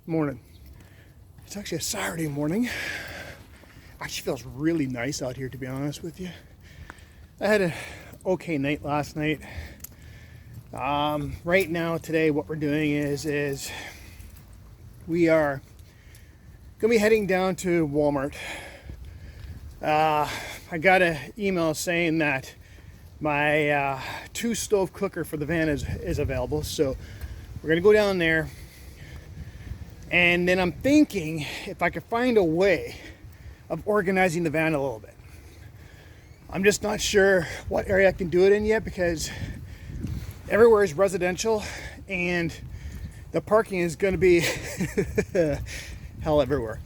morning. It's actually a Saturday morning. Actually feels really nice out here, to be honest with you. I had an okay night last night. Right now, today, what we're doing is we are gonna be heading down to Walmart. I got an email saying that my 2-stove cooker for the van is available, so we're gonna go down there. And then I'm thinking if I could find a way of organizing the van a little bit. I'm just not sure what area I can do it in yet, because everywhere is residential and the parking is going to be hell everywhere.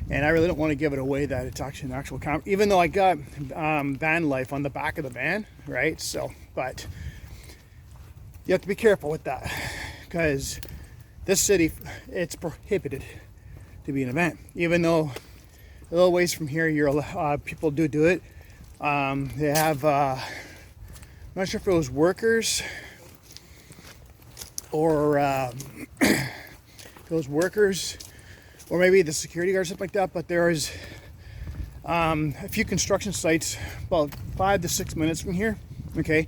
And I really don't want to give it away that it's actually an actual camp, even though I got van life on the back of the van, right? So, but you have to be careful with that, because this city, it's prohibited to be in a van. Even though a little ways from here, people do it. They have, I'm not sure if it was workers or or maybe the security guard or something like that. But there's a few construction sites about 5 to 6 minutes from here, okay,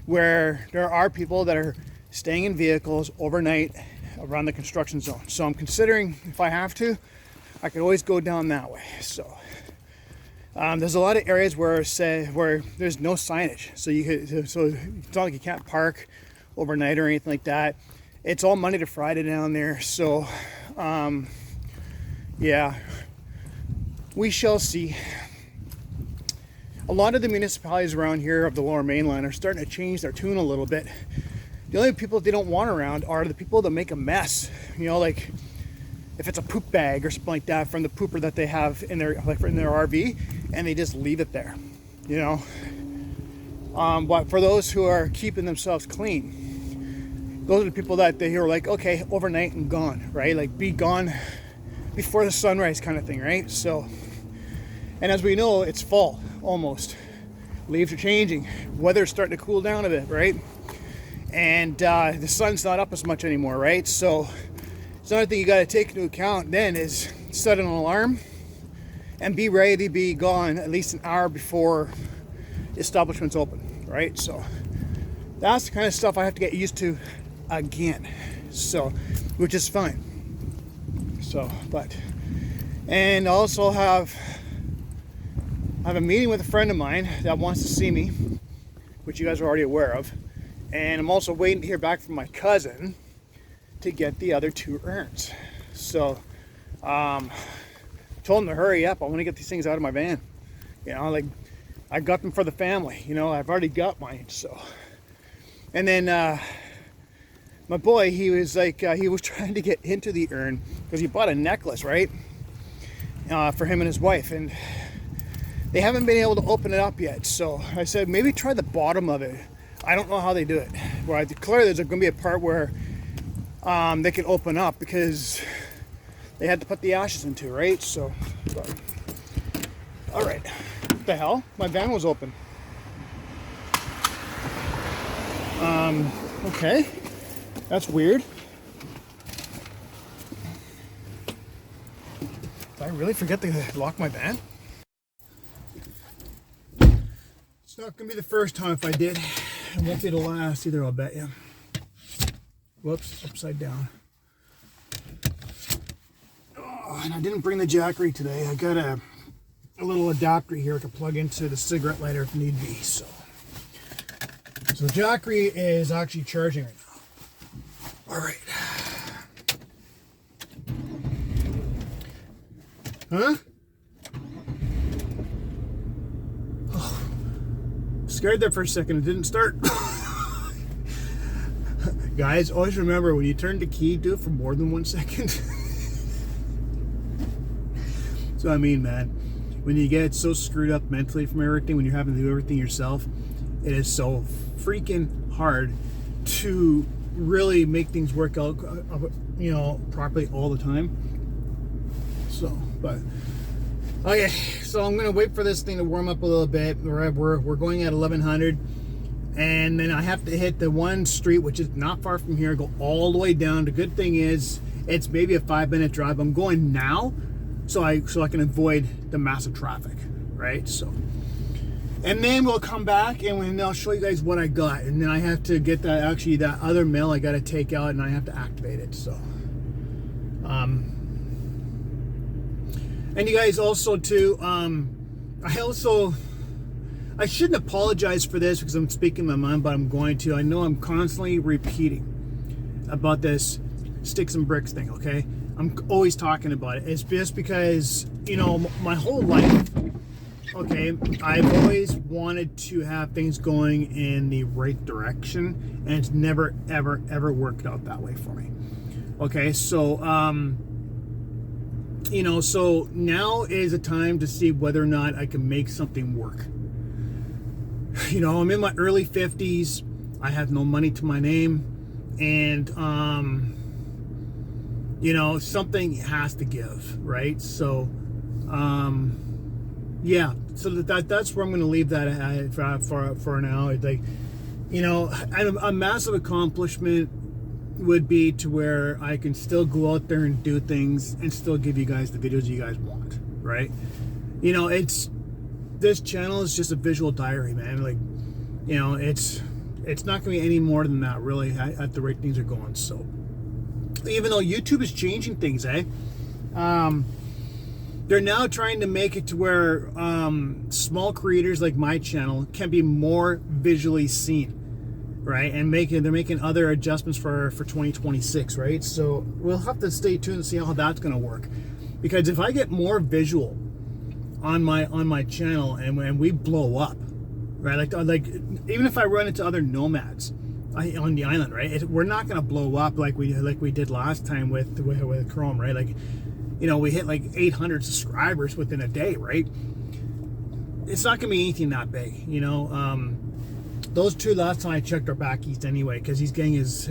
where there are people that are staying in vehicles overnight around the construction zone. So I'm considering, if I have to, I could always go down that way. So there's a lot of areas where there's no signage, so it's not like you can't park overnight or anything like that. It's all Monday to Friday down there. So yeah, we shall see. A lot of the municipalities around here of the Lower Mainland are starting to change their tune a little bit. The only people they don't want around are the people that make a mess. You know, like if it's a poop bag or something like that from the pooper that they have in their RV, and they just leave it there, you know. But for those who are keeping themselves clean, those are the people that they are like, okay, overnight and gone, right? Like be gone before the sunrise kind of thing, right? So, and as we know, it's fall almost. Leaves are changing. Weather's starting to cool down a bit, right? And the sun's not up as much anymore, right? So it's another thing you got to take into account then is set an alarm and be ready to be gone at least an hour before the establishment's open, right? So that's the kind of stuff I have to get used to again. So, which is fine. So, and also I have a meeting with a friend of mine that wants to see me, which you guys are already aware of. And I'm also waiting to hear back from my cousin to get the other 2 urns. So, told him to hurry up. I want to get these things out of my van. You know, like I got them for the family. You know, I've already got mine. So, and then my boy, he was like, he was trying to get into the urn because he bought a necklace, right, for him and his wife, and they haven't been able to open it up yet. So I said maybe try the bottom of it. I don't know how they do it. Well, clearly there's going to be a part where they can open up because they had to put the ashes into, right? So, all right. What the hell? My van was open. Okay. That's weird. Did I really forget to lock my van? It's not going to be the first time if I did. It won't be the last either, I'll bet you. Whoops, upside down. Oh, and I didn't bring the jackery today. I got a little adapter here to plug into the cigarette lighter if need be. So jackery is actually charging right now. All right. Huh? Oh, scared there for a second. It didn't start. Guys, always remember when you turn the key, do it for more than 1 second. So I mean, man, when you get so screwed up mentally from everything, when you're having to do everything yourself, it is so freaking hard to really make things work out, you know, properly all the time. So, but okay, so I'm gonna wait for this thing to warm up a little bit. We're going at 1100. And then I have to hit the one street, which is not far from here, go all the way down. The good thing is It's maybe a 5-minute drive. I'm going now so I can avoid the massive traffic, right? So, and then we'll come back and I'll show you guys what I got. And then I have to get that other mail I got to take out, and I have to activate it. So, and you guys also too, I shouldn't apologize for this because I'm speaking my mind, but I'm going to. I know I'm constantly repeating about this sticks and bricks thing, okay? I'm always talking about it. It's just because, you know, my whole life, okay, I've always wanted to have things going in the right direction, and it's never, ever, ever worked out that way for me. Okay, so, you know, so now is a time to see whether or not I can make something work. You know, I'm in my early 50s. I have no money to my name, and you know, something has to give, right? So yeah, so that's where I'm going to leave that at for now. Like, you know, a massive accomplishment would be to where I can still go out there and do things and still give you guys the videos you guys want, right? You know, this channel is just a visual diary, man. Like, you know, it's not gonna be any more than that, really, at the rate things are going. So, even though YouTube is changing things, they're now trying to make it to where small creators like my channel can be more visually seen, right? And they're making other adjustments for 2026, right? So we'll have to stay tuned and see how that's gonna work. Because if I get more visual on my channel and we blow up, right? Like even if I run into other nomads on the island, right? We're not gonna blow up like we did last time with Chrome, right? Like, you know, we hit like 800 subscribers within a day, right? It's not gonna be anything that big, you know. Those two last time I checked are back east anyway, because he's getting his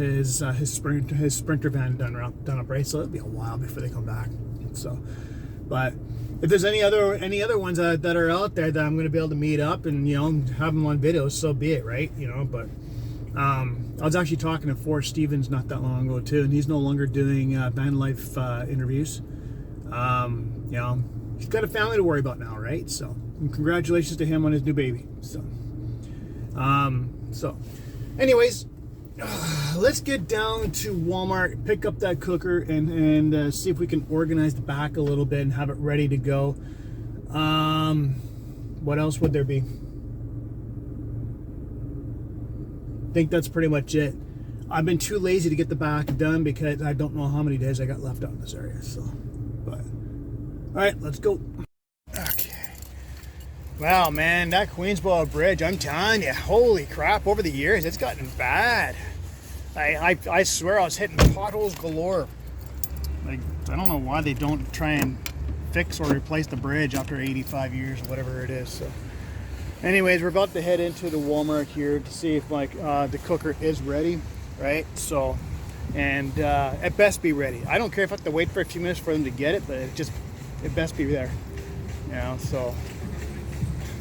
Sprinter van done up, right? So it'll be a while before they come back. So, but if there's any other ones that are out there that I'm going to be able to meet up and, you know, have them on videos, so be it, right? You know, but I was actually talking to Forrest Stevens not that long ago too, and he's no longer doing van life interviews. You know, he's got a family to worry about now, right? So, and congratulations to him on his new baby. So, anyways, let's get down to Walmart, pick up that cooker, and see if we can organize the back a little bit and have it ready to go. What else would there be? I think that's pretty much it. I've been too lazy to get the back done because I don't know how many days I got left out in this area. So, but all right, let's go. Okay. Wow, man, that Queensboro Bridge, I'm telling you, holy crap, over the years, it's gotten bad. I swear I was hitting potholes galore. Like, I don't know why they don't try and fix or replace the bridge after 85 years or whatever it is. So, anyways, we're about to head into the Walmart here to see if the cooker is ready, right? So, and it best be ready. I don't care if I have to wait for a few minutes for them to get it, but it best be there. You know, so,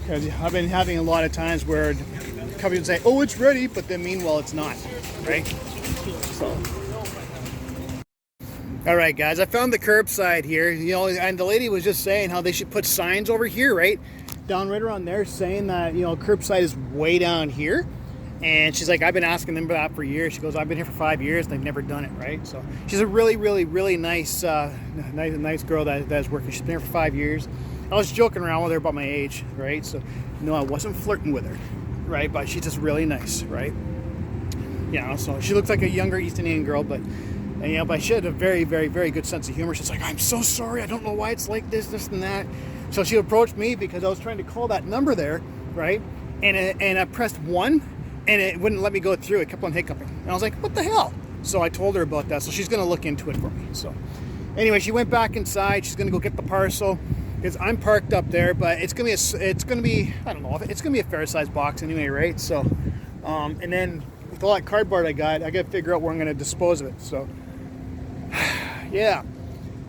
because I've been having a lot of times where companies say, "Oh, it's ready," but then meanwhile it's not, right? So, all right, guys, I found the curbside here. You know, and the lady was just saying how they should put signs over here, right around there, saying that, you know, curbside is way down here. And she's like, I've been asking them for that for years. She goes, I've been here for 5 years and they've never done it, right? So she's a really, really, really nice girl that's working. She's been here for 5 years. I was joking around with her about my age, right? So no, I wasn't flirting with her, right? But she's just really nice, right? You know, so she looks like a younger East Indian girl, but you know, but she had a very, very, very good sense of humor. She's like, I'm so sorry. I don't know why it's like this and that. So she approached me because I was trying to call that number there, right? And I pressed 1, and it wouldn't let me go through. It kept on hiccuping. And I was like, what the hell? So I told her about that. So she's going to look into it for me. So anyway, she went back inside. She's going to go get the parcel because I'm parked up there. But it's going to be I don't know, it's going to be a fair size box anyway, right? So, and then with all that cardboard I got to figure out where I'm going to dispose of it. So, yeah.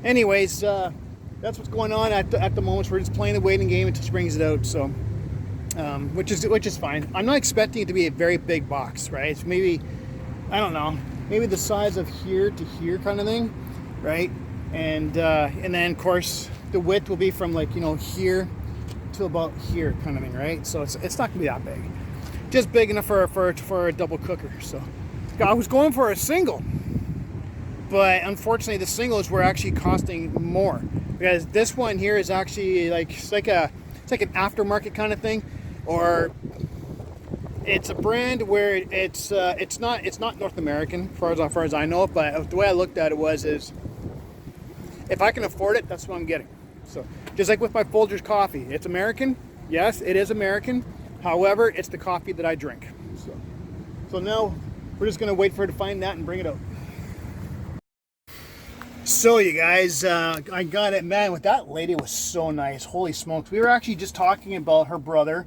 Anyways, that's what's going on at the moment. We're just playing the waiting game until she brings it out. So, which is fine. I'm not expecting it to be a very big box, right? It's maybe, I don't know, maybe the size of here to here kind of thing. right? And then of course the width will be from like, you know, here to about here kind of thing, right? So it's not gonna be that big, just big enough for a double cooker. So I was going for a single, but unfortunately the singles were actually costing more, because this one here is actually like it's like an aftermarket kind of thing, or it's a brand where it's not North American as far as I know it. But the way I looked at it is, if I can afford it, that's what I'm getting. So just like with my Folgers coffee, it's American. Yes, it is American. However, it's the coffee that I drink. So now we're just gonna wait for her to find that and bring it out. So you guys, I got it, man. With that lady was so nice. Holy smokes! We were actually just talking about her brother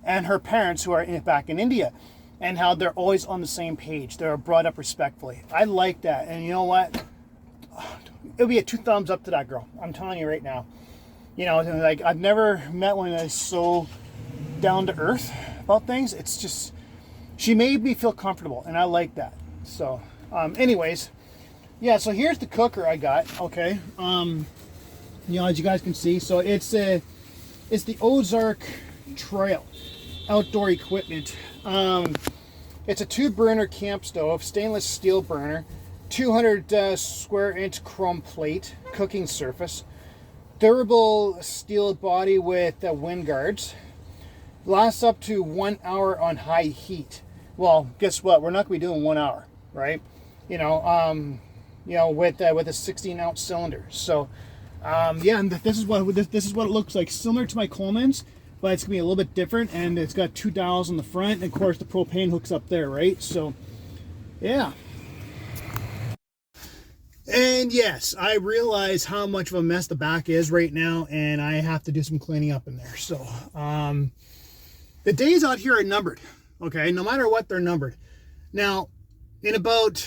and her parents who are back in India, and how they're always on the same page. They're brought up respectfully. I like that, and you know what? It'll be a 2 thumbs up to that girl. I'm telling you right now. You know, like, I've never met one that's so down to earth about things. It's just, she made me feel comfortable, and I like that. So, anyways, yeah. So here's the cooker I got. Okay, you know, as you guys can see, so it's the Ozark Trail outdoor equipment. It's a 2-burner camp stove, stainless steel burner, 200 square inch chrome plate, cooking surface, durable steel body with wind guards, lasts up to 1 hour on high heat. Well, guess what? We're not gonna be doing 1 hour, right? You know, with a 16-ounce cylinder. So, yeah, and this is what it looks like, similar to my Coleman's, but it's gonna be a little bit different, and it's got 2 dials on the front, and of course the propane hooks up there, right? So, yeah. And yes, I realize how much of a mess the back is right now, and I have to do some cleaning up in there. So, the days out here are numbered, okay? No matter what, they're numbered. Now, in about,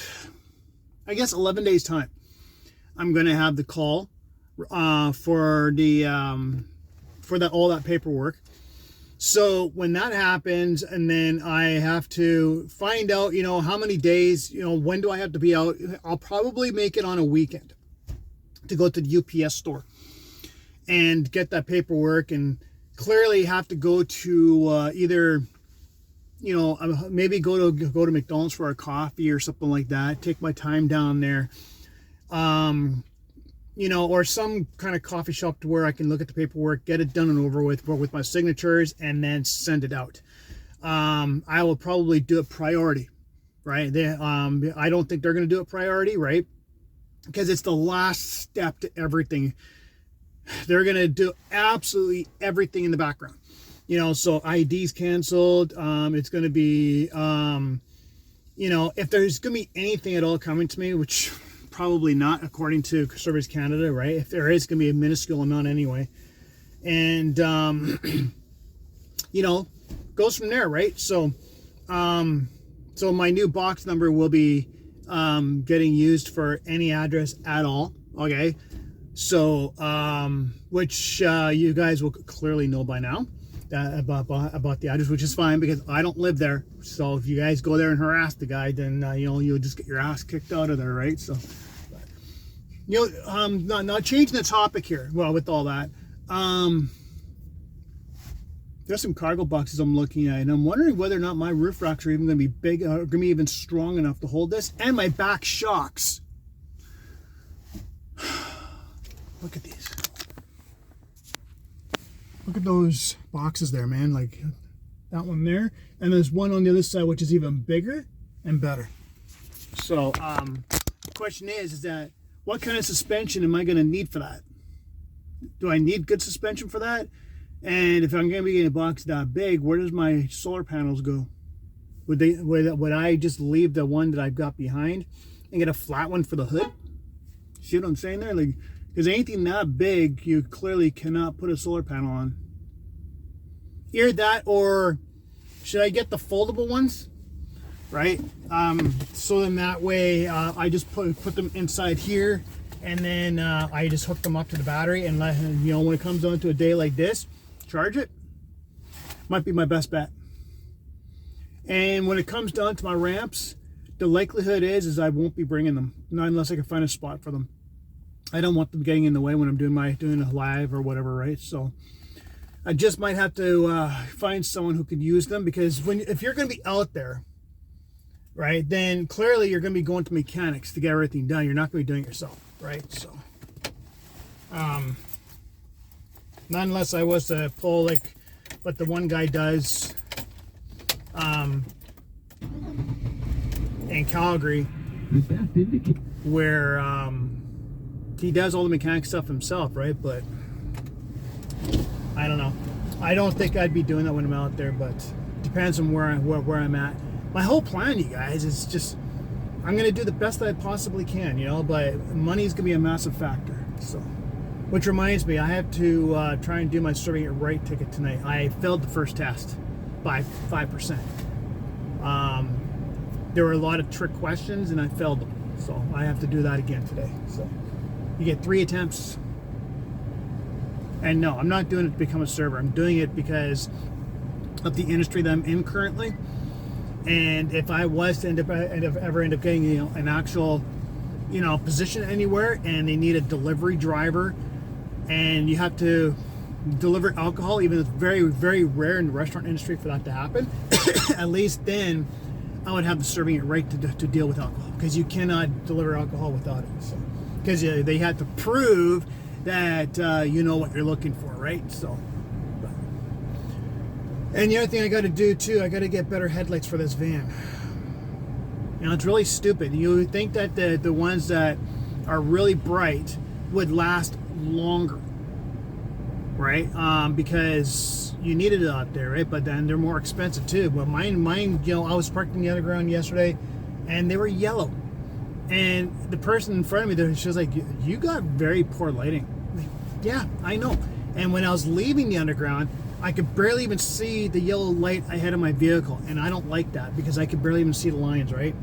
I guess, 11 days time, I'm gonna have the call for all that paperwork. So when that happens, and then I have to find out, you know, how many days, you know, when do I have to be out? I'll probably make it on a weekend to go to the UPS store and get that paperwork, and clearly have to go to either, you know, maybe go to McDonald's for a coffee or something like that. Take my time down there. You know, or some kind of coffee shop to where I can look at the paperwork, get it done and over with my signatures, and then send it out. I will probably do it priority, right? I don't think they're going to do it priority, right? Because it's the last step to everything. They're going to do absolutely everything in the background. You know, so ID's canceled. It's going to be, you know, if there's going to be anything at all coming to me, which probably not, according to Service Canada, right? If there is, going to be a minuscule amount anyway. And, you know, goes from there, right? So, so my new box number will be getting used for any address at all, okay? So, which you guys will clearly know by now about the address, which is fine because I don't live there. So if you guys go there and harass the guy, then you know, you'll just get your ass kicked out of there, right? So, you know, not changing the topic here. Well, with all that, there's some cargo boxes I'm looking at, and I'm wondering whether or not my roof racks are even going to be big, or going to be even strong enough to hold this, and my back shocks. Look at these. Look at those boxes there, man. Like that one there, and there's one on the other side which is even bigger and better. So the question is that what kind of suspension am I going to need for that? Do I need good suspension for that? And if I'm going to be getting a box that big, where does my solar panels go? Would I just leave the one that I've got behind and get a flat one for the hood? See what I'm saying there? Like, because anything that big, you clearly cannot put a solar panel on. Either that, or should I get the foldable ones? Right? So then that way, I just put them inside here, and then I just hook them up to the battery, and let, you know, when it comes down to a day like this, charge it. Might be my best bet. And when it comes down to my ramps, the likelihood is I won't be bringing them, not unless I can find a spot for them. I don't want them getting in the way when I'm doing a live or whatever, right? So I just might have to find someone who could use them, because if you're going to be out there, right, then clearly you're going to be going to mechanics to get everything done. You're not going to be doing it yourself, right? So, not unless I was to pull like what the one guy does in Calgary, where he does all the mechanic stuff himself, right? But I don't know. I don't think I'd be doing that when I'm out there, but depends on where I'm at. My whole plan, you guys, is just I'm gonna do the best that I possibly can, you know. But money's gonna be a massive factor. So, which reminds me, I have to try and do my serving it right ticket tonight. I failed the first test by 5%. There were a lot of trick questions, and I failed them. So I have to do that again today. So you get 3 attempts. And no, I'm not doing it to become a server. I'm doing it because of the industry that I'm in currently. And if I was to ever end up getting, you know, an actual, you know, position anywhere, and they need a delivery driver, and you have to deliver alcohol, even though it's very, very rare in the restaurant industry for that to happen, at least then I would have the serving it right to deal with alcohol, because you cannot deliver alcohol without it. So, because they had to prove that you know what you're looking for, right? So, and the other thing I got to do too, I got to get better headlights for this van. You know, it's really stupid. You would think that the ones that are really bright would last longer, right? Because you need it out there, right? But then they're more expensive too. But mine, you know, I was parked in the underground yesterday, and they were yellow. And the person in front of me, she was like, "You got very poor lighting." I'm like, yeah, I know. And when I was leaving the underground, I could barely even see the yellow light ahead of my vehicle, and I don't like that, because I could barely even see the lines, right?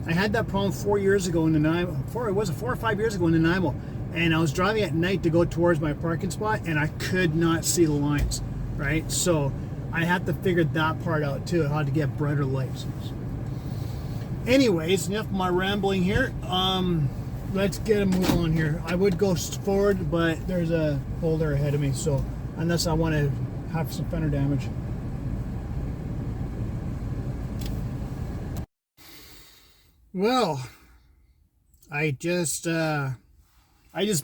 I had that problem 4 years ago in Nanaimo. 4 or 5 years ago in Nanaimo, and I was driving at night to go towards my parking spot, and I could not see the lines, right? So I had to figure that part out too, how to get brighter lights. Anyways, enough of my rambling here. Let's get a move on here. I would go forward, but there's a boulder ahead of me, so unless I want to have some fender damage. Well, I just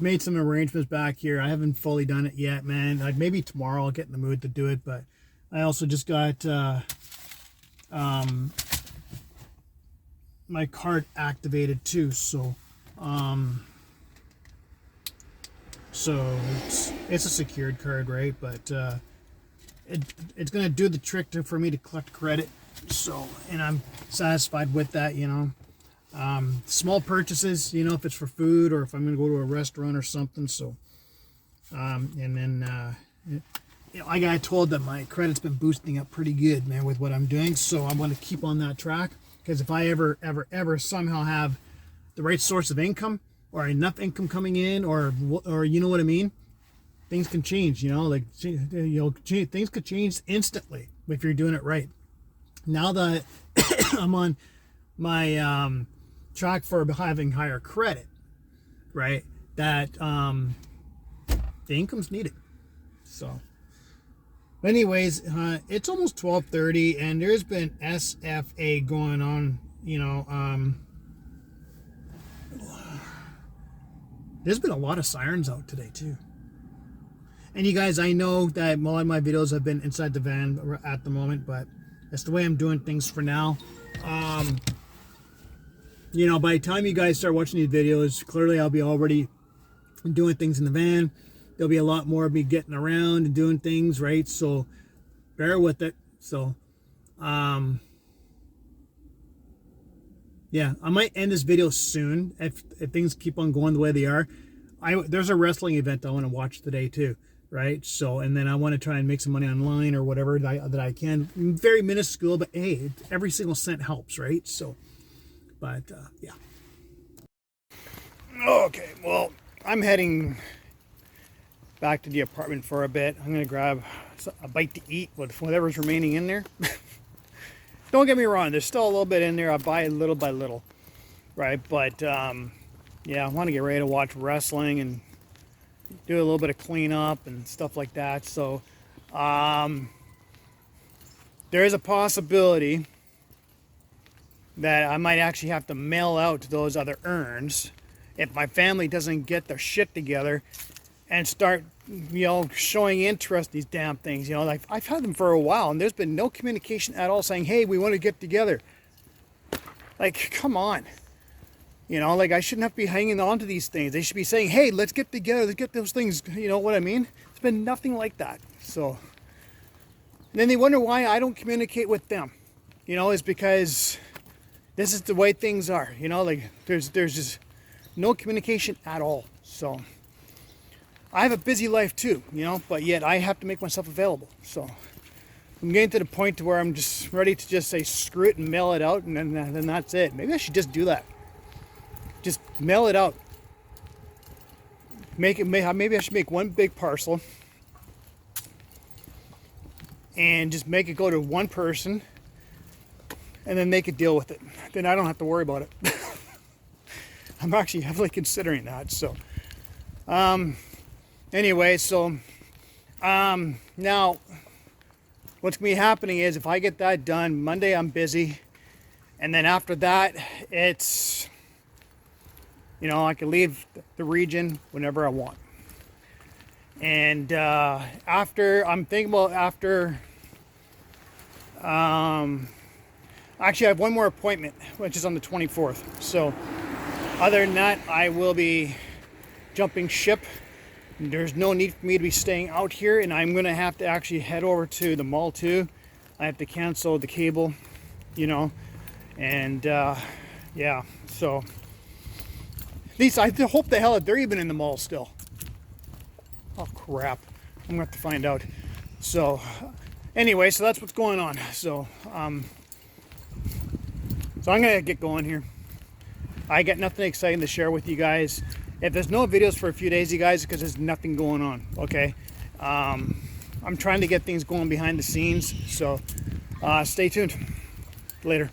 made some arrangements back here. I haven't fully done it yet, man. Like maybe tomorrow I'll get in the mood to do it, but I also just got my card activated too, so it's a secured card, right? But it's gonna do the trick for me to collect credit, so, and I'm satisfied with that, you know. Small purchases, you know, if it's for food or if I'm gonna go to a restaurant or something. So and then you know, I got told that my credit's been boosting up pretty good, man, with what I'm doing, so I'm going to keep on that track, because if I ever somehow have the right source of income, or enough income coming in, or you know what I mean, things can change, you know, like, you know, things could change instantly if you're doing it right. Now that I'm on my track for having higher credit, right, that the income's needed. So anyways, it's almost 12:30, and there's been SFA going on, you know. There's been a lot of sirens out today too. And you guys, I know that a lot of my videos have been inside the van at the moment, but that's the way I'm doing things for now. You know, by the time you guys start watching these videos, clearly I'll be already doing things in the van. There'll be a lot more of me getting around and doing things, right? So bear with it. So yeah, I might end this video soon if things keep on going the way they are. There's a wrestling event I want to watch today too, right? So, and then I want to try and make some money online or whatever that I can. Very minuscule, but hey, every single cent helps, right? So, but yeah. Okay, well, I'm heading back to the apartment for a bit. I'm gonna grab a bite to eat with whatever's remaining in there. Don't get me wrong, there's still a little bit in there. I buy it little by little, right? But yeah, I want to get ready to watch wrestling and do a little bit of cleanup and stuff like that. So there is a possibility that I might actually have to mail out those other urns if my family doesn't get their shit together and start, showing interest in these damn things. Like I've had them for a while and there's been no communication at all saying, hey, we want to get together. Like, come on. Like I shouldn't have to be hanging on to these things. They should be saying, hey, let's get together. Let's get those things. You know what I mean? It's been nothing like that. So and then they wonder why I don't communicate with them. Is because this is the way things are. Like there's just no communication at all. So I have a busy life too, but yet I have to make myself available. So I'm getting to the point to where I'm just ready to just say screw it and mail it out, and then that's it. Maybe I should just do that. Just mail it out. Maybe I should make one big parcel and just make it go to one person and then they could deal with it. Then I don't have to worry about it. I'm actually heavily considering that. So anyway, so now what's gonna be happening is if I get that done, Monday I'm busy, and then after that it's I can leave the region whenever I want. And after actually I have one more appointment, which is on the 24th. So other than that, I will be jumping ship. There's no need for me to be staying out here, and I'm gonna have to actually head over to the mall too. I have to cancel the cable, and yeah, so at least I hope the hell that they're even in the mall still. Oh crap, I'm gonna have to find out. So anyway, so that's what's going on. So I'm gonna get going here. I got nothing exciting to share with you guys. If there's no videos for a few days, you guys, because there's nothing going on, okay? I'm trying to get things going behind the scenes, so stay tuned. Later.